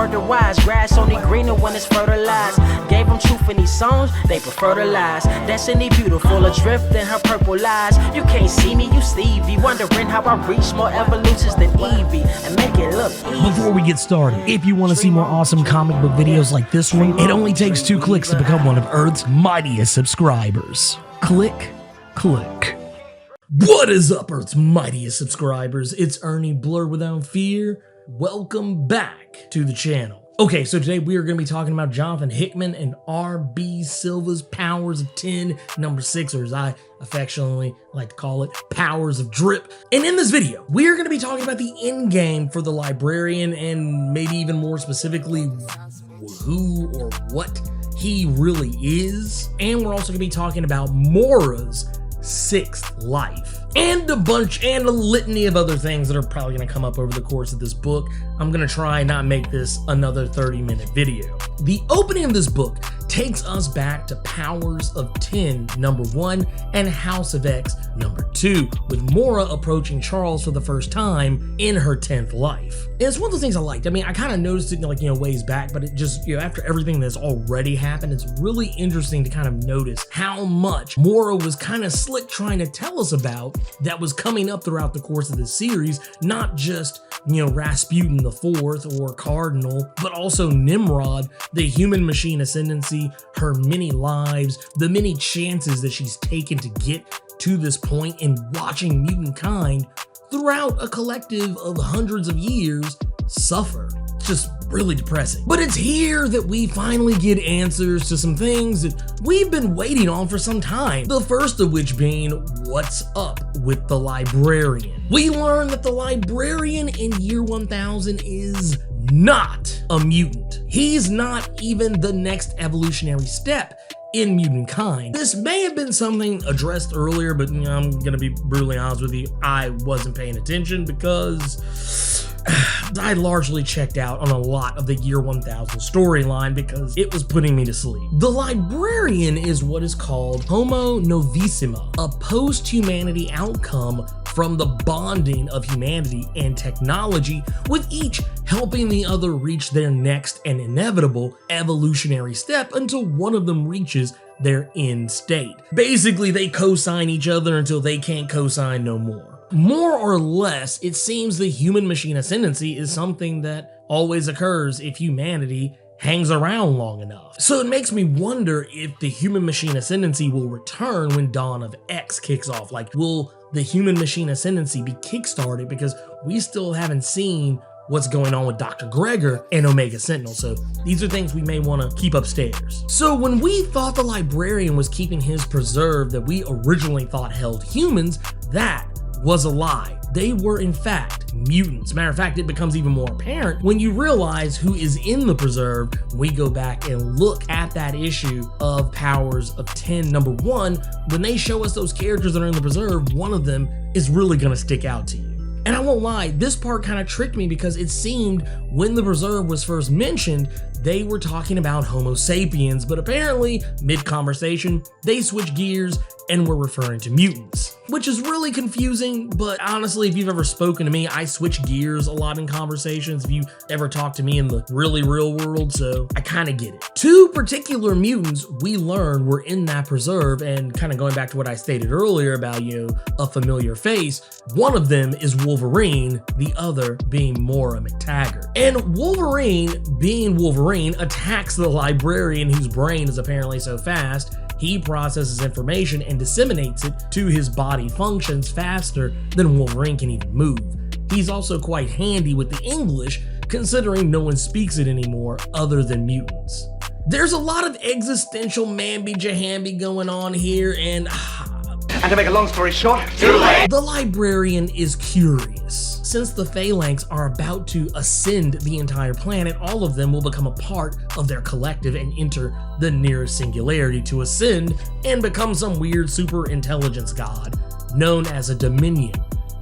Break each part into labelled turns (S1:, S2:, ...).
S1: murder wise. Grass only greener when it's fertilized. Gave them truth in these songs, they prefer to lies. Destiny beautiful, adrift in her purple lies. You can't see me, you Stevie, wondering how I reach more evolutions than Evie and make it look easy.
S2: Before we get started, if you want to see more awesome comic book videos like this one, it only takes 2 clicks to become one of Earth's mightiest subscribers. Click, click. What is up, Earth's mightiest subscribers? It's Ernie Blerd Without Fear. Welcome back to the channel. Okay, so today we are going to be talking about Jonathan Hickman and R.B. Silva's Powers of 10, number 6, or as I affectionately like to call it, Powers of Drip. And in this video, we are going to be talking about the end game for the librarian and maybe even more specifically, who or what he really is. And we're also going to be talking about Moira's 6th life. And a litany of other things that are probably going to come up over the course of this book. I'm going to try and not make this another 30-minute video. The opening of this book takes us back to Powers of 10, number 1, and House of X, number 2, with Moira approaching Charles for the first time in her 10th life. And it's one of those things I liked. I mean, I kind of noticed it, like, ways back, but it just, after everything that's already happened, it's really interesting to kind of notice how much Moira was kind of slick trying to tell us about that was coming up throughout the course of this series, not just, Rasputin the Fourth or Cardinal, but also Nimrod, the human machine ascendancy, her many lives, the many chances that she's taken to get to this point, and watching mutant kind throughout a collective of hundreds of years suffer. Just really depressing. But it's here that we finally get answers to some things that we've been waiting on for some time. The first of which being, what's up with the librarian? We learn that the librarian in year 1000 is not a mutant. He's not even the next evolutionary step in mutant kind. This may have been something addressed earlier, but I'm gonna be brutally honest with you, I wasn't paying attention because I largely checked out on a lot of the year 1000 storyline because it was putting me to sleep. The librarian is what is called homo novissima, a post-humanity outcome from the bonding of humanity and technology, with each helping the other reach their next and inevitable evolutionary step until one of them reaches their end state. Basically, they co-sign each other until they can't co-sign no more. More or less, it seems the human machine ascendancy is something that always occurs if humanity hangs around long enough. So it makes me wonder if the human machine ascendancy will return when Dawn of X kicks off. Like, will the human machine ascendancy be kickstarted? Because we still haven't seen what's going on with Dr. Gregor and Omega Sentinel, so these are things we may want to keep upstairs. So when we thought the librarian was keeping his preserve that we originally thought held humans, that was a lie. They were in fact mutants. Matter of fact, it becomes even more apparent when you realize who is in the preserve when we go back and look at that issue of Powers of 10, number 1. When they show us those characters that are in the preserve, one of them is really gonna stick out to you. And I won't lie, this part kind of tricked me because it seemed when the preserve was first mentioned, they were talking about Homo sapiens, but apparently mid-conversation, they switched gears and were referring to mutants, which is really confusing. But honestly, if you've ever spoken to me, I switch gears a lot in conversations if you ever talk to me in the really real world, so I kind of get it. 2 particular mutants we learned were in that preserve, and kind of going back to what I stated earlier about, a familiar face, one of them is Wolverine, the other being Moira McTaggart. And Wolverine, being Wolverine, attacks the librarian whose brain is apparently so fast, he processes information and disseminates it to his body functions faster than Wolverine can even move. He's also quite handy with the English, considering no one speaks it anymore other than mutants. There's a lot of existential mamby-jahamby going on here, and
S3: to make a long story short, too late!
S2: The librarian is curious. Since the phalanx are about to ascend the entire planet, all of them will become a part of their collective and enter the nearest singularity to ascend and become some weird super intelligence god known as a dominion.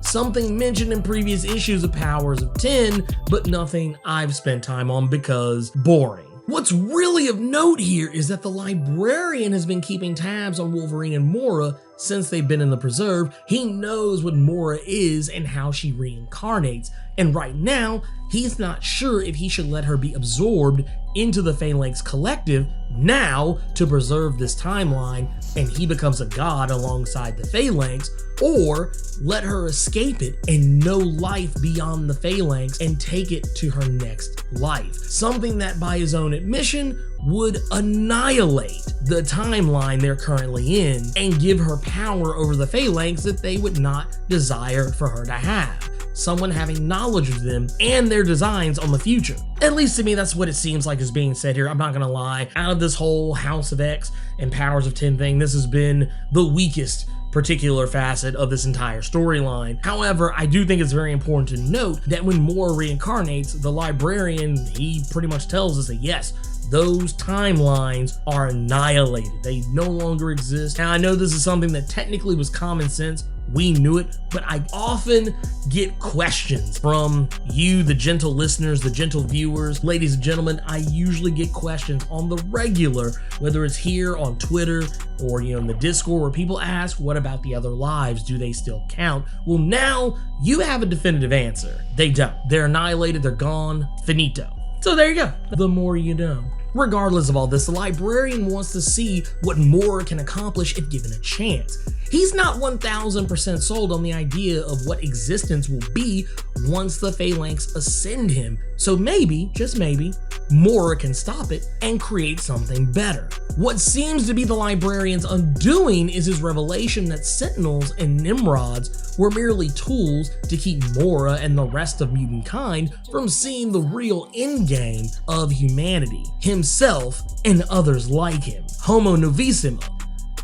S2: Something mentioned in previous issues of Powers of 10, but nothing I've spent time on because boring. What's really of note here is that the librarian has been keeping tabs on Wolverine and Moira since they've been in the preserve, he knows what Moira is and how she reincarnates. And right now, he's not sure if he should let her be absorbed into the Phalanx collective now to preserve this timeline and he becomes a god alongside the Phalanx, or let her escape it and know life beyond the Phalanx and take it to her next life. Something that, by his own admission, would annihilate the timeline they're currently in and give her power over the Phalanx that they would not desire for her to have. Someone having knowledge of them and their designs on the future. At least to me, that's what it seems like is being said here. I'm not gonna lie. Out of this whole House of X and Powers of 10 thing, this has been the weakest particular facet of this entire storyline. However, I do think it's very important to note that when Moira reincarnates, the librarian, he pretty much tells us that yes, those timelines are annihilated. They no longer exist. Now, I know this is something that technically was common sense. We knew it, but I often get questions from you, the gentle listeners, the gentle viewers. Ladies and gentlemen, I usually get questions on the regular, whether it's here on Twitter or in the Discord, where people ask, what about the other lives? Do they still count? Well, now you have a definitive answer. They don't. They're annihilated, they're gone, finito. So there you go. The more you know. Regardless of all this, the librarian wants to see what Moira can accomplish if given a chance. He's not 1000% sold on the idea of what existence will be once the Phalanx ascend him. So maybe, just maybe, Moira can stop it and create something better. What seems to be the librarian's undoing is his revelation that Sentinels and Nimrods were merely tools to keep Moira and the rest of mutant kind from seeing the real endgame of humanity, himself and others like him, homo novissimo,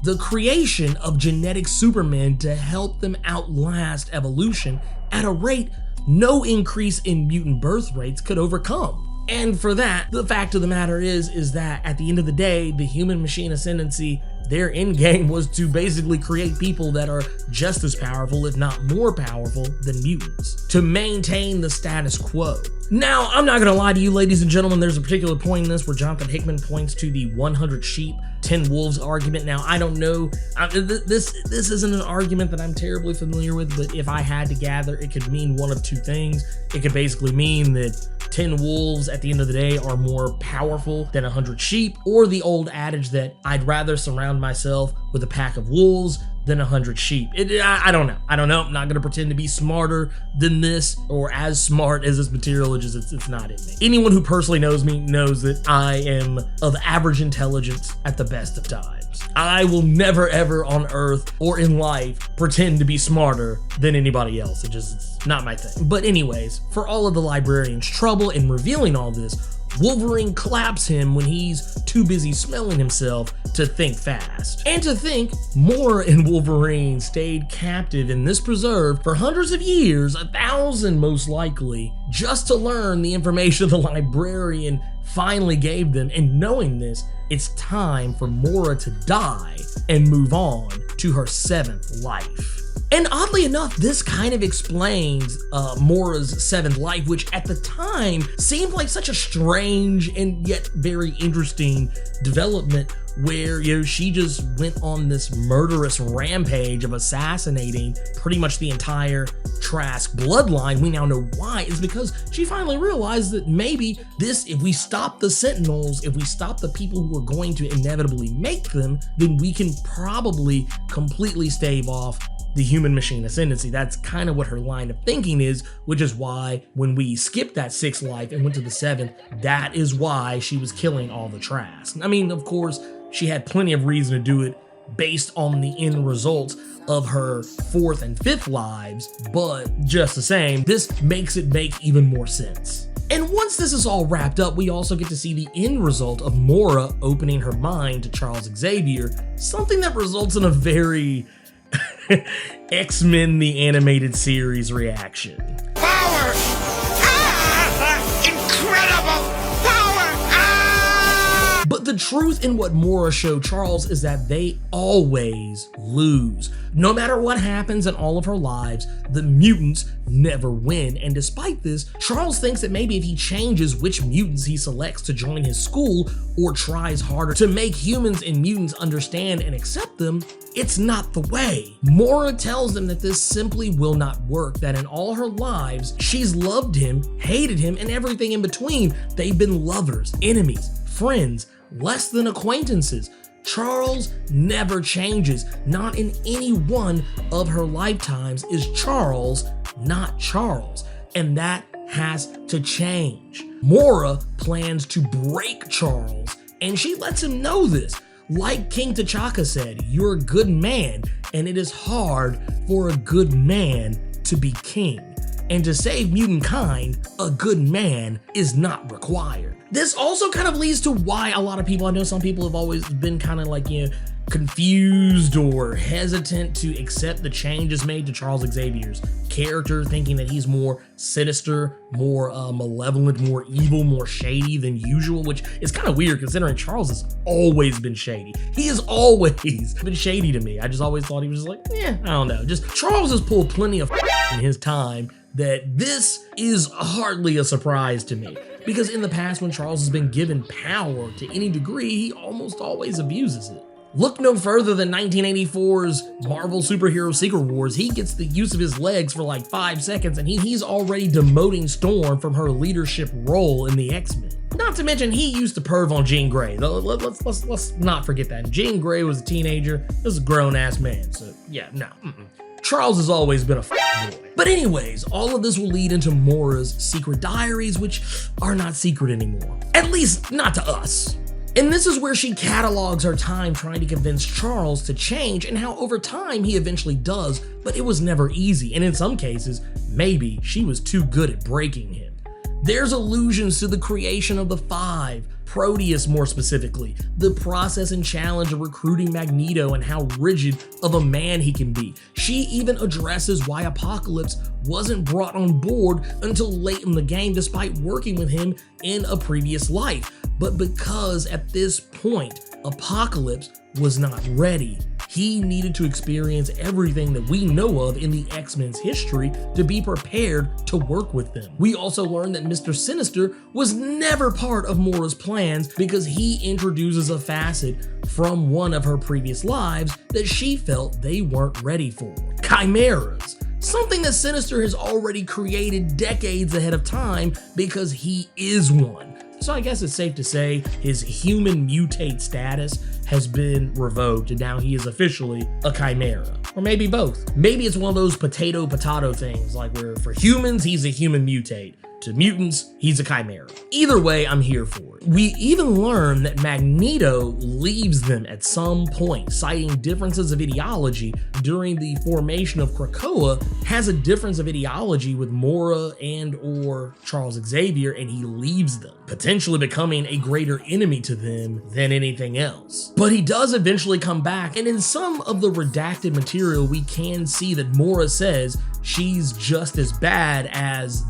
S2: the creation of genetic supermen to help them outlast evolution at a rate no increase in mutant birth rates could overcome. And for that, the fact of the matter is that at the end of the day, the human machine ascendancy, their end game was to basically create people that are just as powerful, if not more powerful, than mutants, to maintain the status quo. Now, I'm not gonna lie to you, ladies and gentlemen, there's a particular point in this where Jonathan Hickman points to the 100 sheep, 10 wolves argument. Now, I don't know, this isn't an argument that I'm terribly familiar with, but if I had to gather, it could mean one of two things. It could basically mean that 10 wolves at the end of the day are more powerful than 100 sheep, or the old adage that I'd rather surround myself with a pack of wolves than 100 sheep. I don't know. I'm not gonna pretend to be smarter than this or as smart as this material. It's not in me. Anyone who personally knows me knows that I am of average intelligence at the best of times. I will never ever on Earth or in life pretend to be smarter than anybody else. It's not my thing. But anyways, for all of the librarian's trouble in revealing all this, Wolverine claps him when he's too busy smelling himself to think fast. And to think, Moira and Wolverine stayed captive in this preserve for hundreds of years, 1,000 most likely, just to learn the information the librarian finally gave them. And knowing this, it's time for Moira to die and move on to her 7th life. And oddly enough, this kind of explains Moira's 7th life, which at the time seemed like such a strange and yet very interesting development, where she just went on this murderous rampage of assassinating pretty much the entire Trask bloodline. We now know why. It's because she finally realized that maybe if we stop the Sentinels, if we stop the people who are going to inevitably make them, then we can probably completely stave off the human machine ascendancy. That's kind of what her line of thinking is, which is why when we skipped that 6th life and went to the 7th, that is why she was killing all the Trask. I mean, of course, she had plenty of reason to do it based on the end results of her 4th and 5th lives, but just the same, this makes it make even more sense. And once this is all wrapped up, we also get to see the end result of Moira opening her mind to Charles Xavier, something that results in a very X-Men the animated series reaction.
S4: Power! Ah! Incredible power! Ah!
S2: But the truth in what Moira showed Charles is that they always lose. No matter what happens in all of her lives, the mutants never win. And despite this, Charles thinks that maybe if he changes which mutants he selects to join his school or tries harder to make humans and mutants understand and accept them, it's not the way. Moira tells them that this simply will not work, that in all her lives, she's loved him, hated him, and everything in between. They've been lovers, enemies, friends, less than acquaintances. Charles never changes. Not in any one of her lifetimes is Charles not Charles, and that has to change. Moira plans to break Charles, and she lets him know this. Like King T'Chaka said, you're a good man, and it is hard for a good man to be king. And to save mutant kind, a good man is not required. This also kind of leads to why a lot of people, I know some people have always been kind of like, confused or hesitant to accept the changes made to Charles Xavier's character, thinking that he's more sinister, more malevolent, more evil, more shady than usual, which is kind of weird considering Charles has always been shady. He has always been shady to me. I just always thought he was just like, I don't know. Just Charles has pulled plenty of in his time that this is hardly a surprise to me. Because in the past, when Charles has been given power to any degree, he almost always abuses it. Look no further than 1984's Marvel Superhero Secret Wars. He gets the use of his legs for like 5 seconds and he's already demoting Storm from her leadership role in the X-Men. Not to mention he used to perv on Jean Grey. Let's not forget that. Jean Grey was a teenager. This is a grown-ass man, so yeah, no. Charles has always been a boy. But anyways, all of this will lead into Moira's secret diaries, which are not secret anymore. At least not to us. And this is where she catalogs her time trying to convince Charles to change and how over time he eventually does, but it was never easy. And in some cases, maybe she was too good at breaking him. There's allusions to the creation of the Five, Proteus more specifically, the process and challenge of recruiting Magneto and how rigid of a man he can be. She even addresses why Apocalypse wasn't brought on board until late in the game despite working with him in a previous life. But because at this point, Apocalypse was not ready. He needed to experience everything that we know of in the X-Men's history to be prepared to work with them. We also learned that Mr. Sinister was never part of Moira's plans because he introduces a facet from one of her previous lives that she felt they weren't ready for. Chimeras. Something that Sinister has already created decades ahead of time because he is one. So I guess it's safe to say his human mutate status has been revoked and now he is officially a chimera. Or maybe both. Maybe it's one of those potato things, like where for humans, he's a human mutate. To mutants, he's a chimera. Either way, I'm here for it. We even learn that Magneto leaves them at some point, citing differences of ideology during the formation of Krakoa, has a difference of ideology with Moira and or Charles Xavier, and he leaves them, potentially becoming a greater enemy to them than anything else. But he does eventually come back, and in some of the redacted material, we can see that Moira says she's just as bad as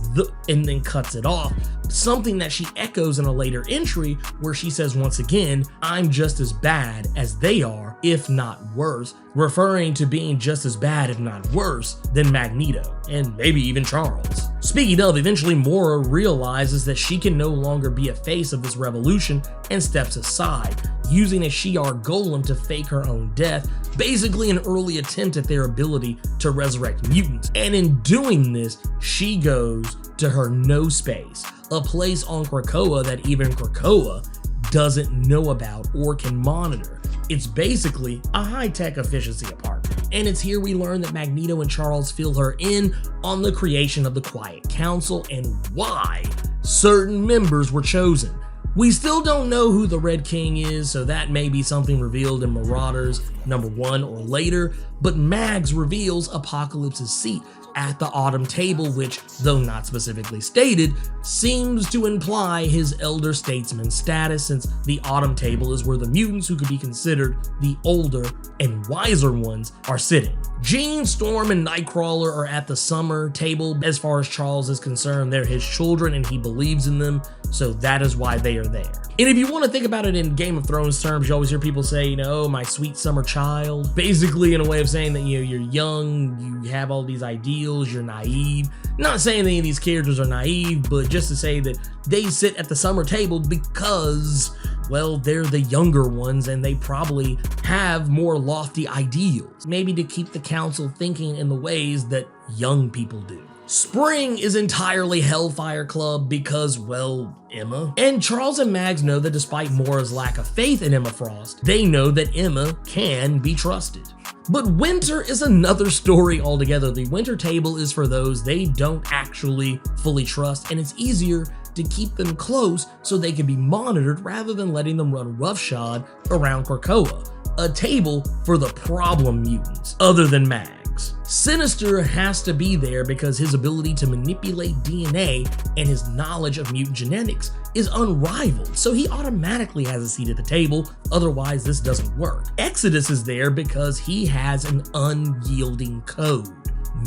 S2: and then cuts it off. Something that she echoes in a later entry where she says once again, I'm just as bad as they are, if not worse, referring to being just as bad, if not worse, than Magneto, and maybe even Charles. Speaking of, eventually Moira realizes that she can no longer be a face of this revolution and steps aside, using a Shi'ar golem to fake her own death, basically an early attempt at their ability to resurrect mutants. And in doing this, she goes to her no space, a place on Krakoa that even Krakoa doesn't know about or can monitor. It's basically a high-tech efficiency apartment. And it's here we learn that Magneto and Charles fill her in on the creation of the Quiet Council and why certain members were chosen. We still don't know who the Red King is, so that may be something revealed in Marauders #1 or later, but Mags reveals Apocalypse's seat at the Autumn Table, which, though not specifically stated, seems to imply his elder statesman status, since the Autumn Table is where the mutants who could be considered the older and wiser ones are sitting. Jean, Storm, and Nightcrawler are at the Summer Table. As far as Charles is concerned, they're his children and he believes in them, so that is why they are there. And if you want to think about it in Game of Thrones terms, you always hear people say, you know, my sweet summer child. Basically in a way of saying that, you know, you're young, you have all these ideals, you're naive. Not saying any of these characters are naive, but just to say that they sit at the summer table because, well, they're the younger ones and they probably have more lofty ideals. Maybe to keep the council thinking in the ways that young people do. Spring is entirely Hellfire Club because, well, Emma. And Charles and Mags know that despite Moira's lack of faith in Emma Frost, they know that Emma can be trusted. But winter is another story altogether. The winter table is for those they don't actually fully trust, and it's easier to keep them close so they can be monitored rather than letting them run roughshod around Krakoa, a table for the problem mutants, other than Mags. Sinister has to be there because his ability to manipulate DNA and his knowledge of mutant genetics is unrivaled, so he automatically has a seat at the table, otherwise this doesn't work. Exodus is there because he has an unyielding code.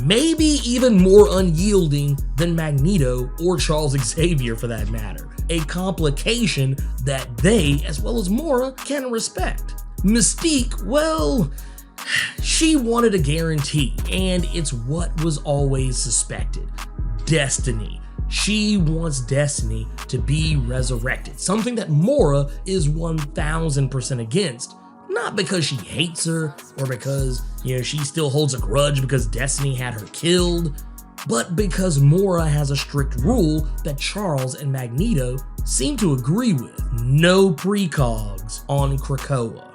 S2: Maybe even more unyielding than Magneto or Charles Xavier for that matter. A complication that they, as well as Moira, can respect. Mystique, well, she wanted a guarantee, and it's what was always suspected. Destiny. She wants Destiny to be resurrected, something that Moira is 1000% against. Not because she hates her or because, you know, she still holds a grudge because Destiny had her killed, but because Moira has a strict rule that Charles and Magneto seem to agree with. No precogs on Krakoa.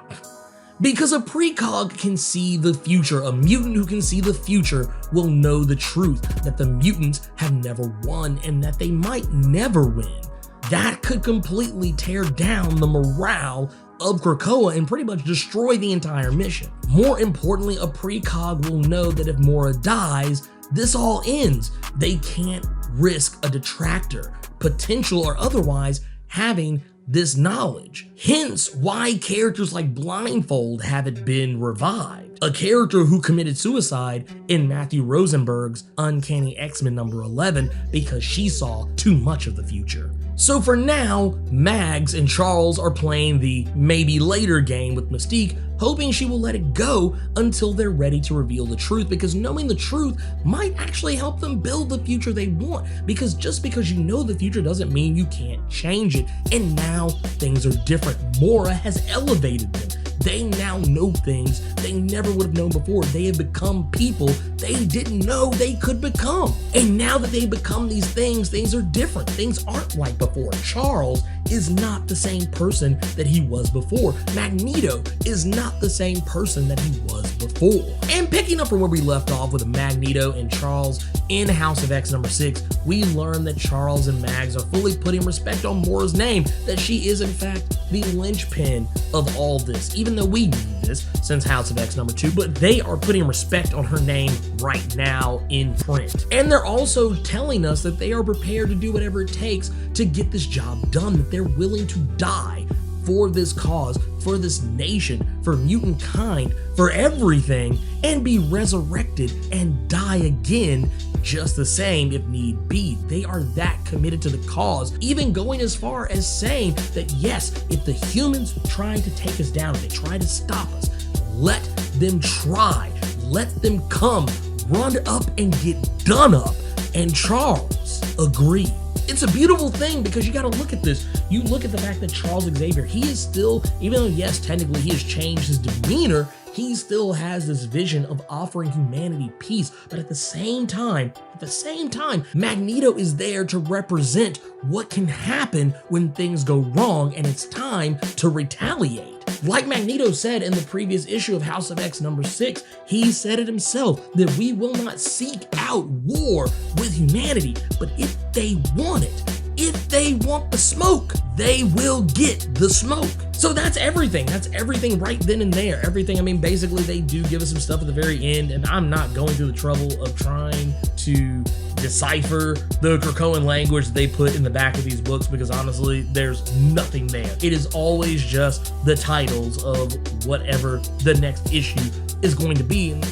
S2: Because a precog can see the future. A mutant who can see the future will know the truth that the mutants have never won and that they might never win. That could completely tear down the morale of Krakoa and pretty much destroy the entire mission. More importantly, a precog will know that if Moira dies, this all ends. They can't risk a detractor, potential or otherwise, having this knowledge. Hence why characters like Blindfold haven't been revived. A character who committed suicide in Matthew Rosenberg's Uncanny X-Men number 11 because she saw too much of the future. So for now, Mags and Charles are playing the maybe later game with Mystique, hoping she will let it go until they're ready to reveal the truth, because knowing the truth might actually help them build the future they want, because just because you know the future doesn't mean you can't change it. And now things are different. Moira has elevated them. They now know things they never would have known before. They have become people they didn't know they could become. And now that they've become these things are different. Things aren't like before. Charles is not the same person that he was before. Magneto is not the same person that he was before. And picking up from where we left off with Magneto and Charles in House of X number 6, we learn that Charles and Mags are fully putting respect on Moira's name, that she is in fact the linchpin of all this, even though we knew this since House of X number 2, but they are putting respect on her name right now in print. And they're also telling us that they are prepared to do whatever it takes to get this job done, that they're willing to die for this cause, for this nation, for mutant kind, for everything, and be resurrected and die again just the same if need be. They are that committed to the cause, even going as far as saying that yes, if the humans trying to take us down, if they try to stop us, let them try, let them come, run up and get done up. And Charles agreed. It's a beautiful thing because you got to look at this. You look at the fact that Charles Xavier, he is still, even though yes, technically he has changed his demeanor, he still has this vision of offering humanity peace. But at the same time, Magneto is there to represent what can happen when things go wrong, and it's time to retaliate. Like Magneto said in the previous issue of House of X number 6, he said it himself that we will not seek out war with humanity, but if they want it, if they want the smoke, they will get the smoke. So that's everything. That's everything right then and there. Everything, I mean, basically they do give us some stuff at the very end, and I'm not going through the trouble of trying to decipher the Krakoan language that they put in the back of these books, because honestly, there's nothing there. It is always just the titles of whatever the next issue is going to be. And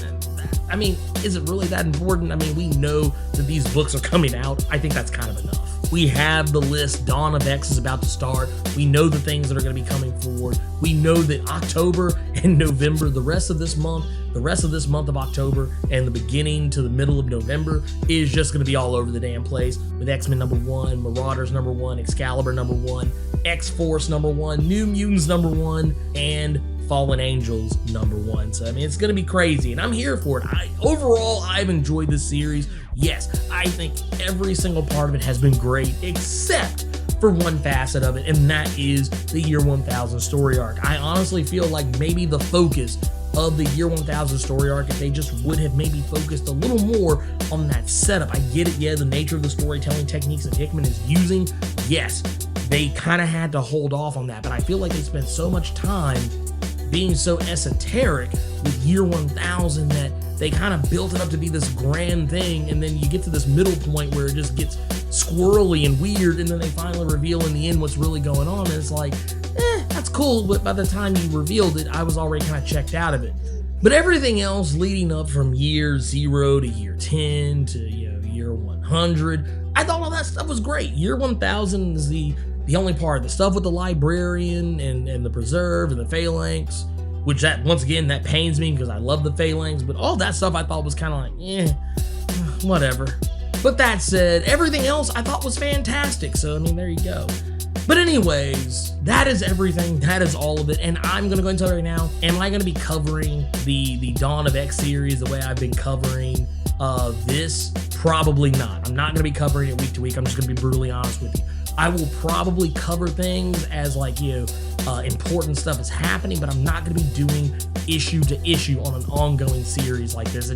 S2: I mean, is it really that important? I mean, we know that these books are coming out. I think that's kind of enough. We have the list. Dawn of X is about to start. We know the things that are going to be coming forward. We know that October and November, the rest of this month of October and the beginning to the middle of November is just going to be all over the damn place with X-Men #1, Marauders #1, Excalibur #1, X-Force #1, New Mutants #1, and Fallen Angels #1. So I mean, it's gonna be crazy, and I'm here for it. Overall, I've enjoyed this series. Yes, I think every single part of it has been great, except for one facet of it, and that is the Year 1000 story arc. I honestly feel like maybe the focus of the Year 1000 story arc, if they just would have maybe focused a little more on that setup. I get it, yeah, the nature of the storytelling techniques that Hickman is using, yes, they kind of had to hold off on that, but I feel like they spent so much time being so esoteric with Year 1000 that they kind of built it up to be this grand thing, and then you get to this middle point where it just gets squirrely and weird, and then they finally reveal in the end what's really going on, and it's like, that's cool, but by the time you revealed it, I was already kind of checked out of it. But everything else leading up from Year 0 to Year 10 to Year 100, I thought all that stuff was great. Year 1000 is the only part. The stuff with the librarian and the preserve and the phalanx, which that, once again, that pains me because I love the phalanx, but all that stuff I thought was kind of like, whatever. But that said, everything else I thought was fantastic, so I mean, there you go. But anyways, that is everything. That is all of it. And I'm going to go and tell you right now, am I going to be covering the Dawn of X series the way I've been covering this? Probably not. I'm not going to be covering it week to week. I'm just going to be brutally honest with you. I will probably cover things as like, important stuff is happening, but I'm not going to be doing issue to issue on an ongoing series like this.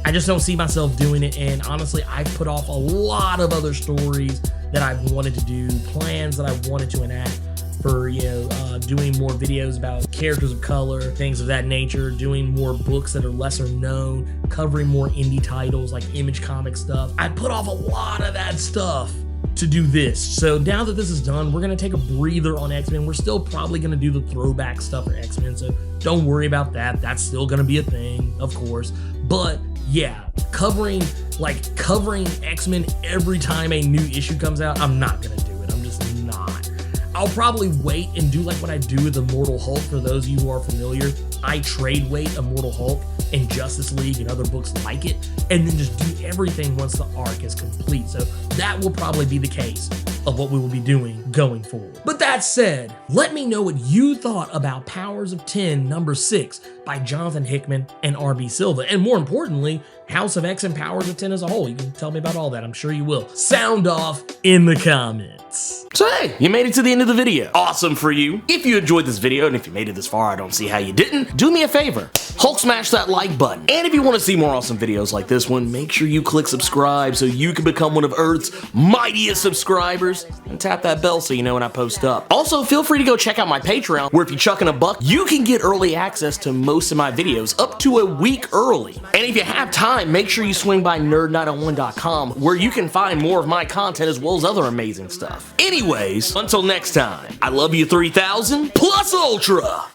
S2: I just don't see myself doing it. And honestly, I've put off a lot of other stories that I've wanted to do, plans that I wanted to enact for, doing more videos about characters of color, things of that nature, doing more books that are lesser known, covering more indie titles like Image comic stuff. I put off a lot of that stuff to do this. So now that this is done, we're going to take a breather on X-Men. We're still probably going to do the throwback stuff for X-Men, so don't worry about that. That's still going to be a thing, of course. But yeah, covering X-Men every time a new issue comes out, I'm not going to do it. I'm just not. I'll probably wait and do like what I do with Immortal Hulk. For those of you who are familiar, I trade weight Immortal Hulk and Justice League and other books like it, and then just do everything once the arc is complete. So that will probably be the case of what we will be doing going forward. But that said, let me know what you thought about Powers of 10 #6 by Jonathan Hickman and RB Silva, and more importantly, House of X and Powers of 10 as a whole. You can tell me about all that, I'm sure you will. Sound off in the comments.
S4: So hey, you made it to the end of the video. Awesome for you. If you enjoyed this video, and if you made it this far, I don't see how you didn't, do me a favor. Hulk smash that like button. And if you want to see more awesome videos like this one, make sure you click subscribe so you can become one of Earth's mightiest subscribers, and tap that bell so you know when I post up. Also, feel free to go check out my Patreon, where if you chuck in $1, you can get early access to most of my videos up to a week early. And if you have time, make sure you swing by nerd901.com, where you can find more of my content as well as other amazing stuff. Anyways, until next time, I love you 3000 plus ultra!